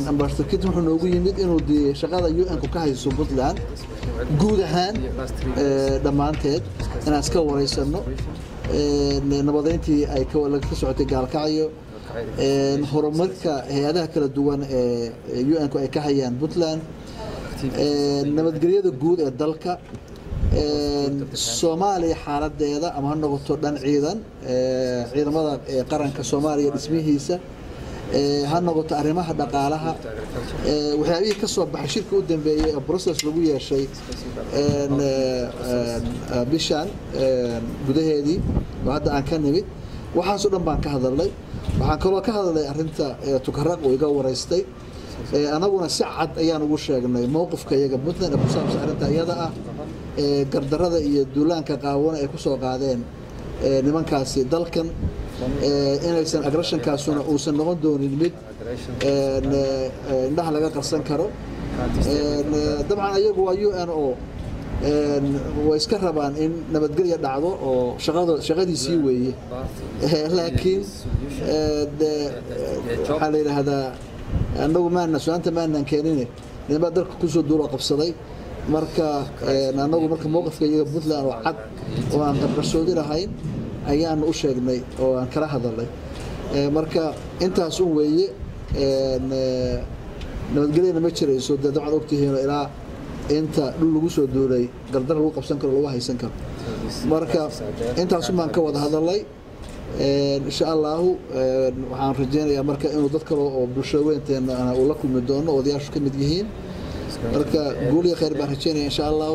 ambassador Kit wuxuu noogu yimid inuu shaqada UN-ku ka hayso Puntland guud ahaan dhamaanteed inaan iska wareysano nabadeyntii ay ka socotay gaalkacyo horumarka hay'adaha kala duwan ee UN-ku ay ka hayaan Puntland nabadgelyada guud ee dalka Soomaaliya xaaladeeda ama ha noqoto dhan ciidamada qaranka Soomaaliya dhismihiisa ha noqoto arrimaha dhaqaalaha waxyaabihii ka soo baxay shirka u dambeeyay process lagu yeeshay bishan gudaheedii hadda aan ka nimid waxaas oo dhan baan ka hadalnay waxaan kaloo ka hadalnay arrinta tukaraq oo iga wareystay anaguna si cad ayaan ugu sheegnay mowqifka iyaga Puntland ee ku saabsan arrinta iyada ah gardarada iyo duulaanka qaawan ay ku soo qaadeen nimankaasi dalkan inaysan aggressionkaasuna uusan noqon doonin mid indhaha laga qarsan karo dabcan ayagu waa UN oo way iska rabaan in nabadgelyo dhacdo oo shaqadiisii weeye laakiin waxaa la yidhaahdaa annagu su'aanta maanan keenin niman dalka kusoo duulo qabsaday marka annagu marka mowqifka iyaga Puntland oo cad oo aan qarqarsoodi lahayn ayaan u sheegnay oo aan kala hadalnay marka intaas uu weeye nabadgelyada ma jirayso dabcan ogtihiin ilaa inta dhul lagu soo duulay gardar lagu qabsan karo lagu haysan karo marka intaas maan ka wada hadalay insha Allah waxaan rajeynayaa marka inuu dad kale oo bulshooyinteena uu la kulmi doono odayaashu ka mid yihiin marka guul iyo khayr baan rajeynayaa insha Allah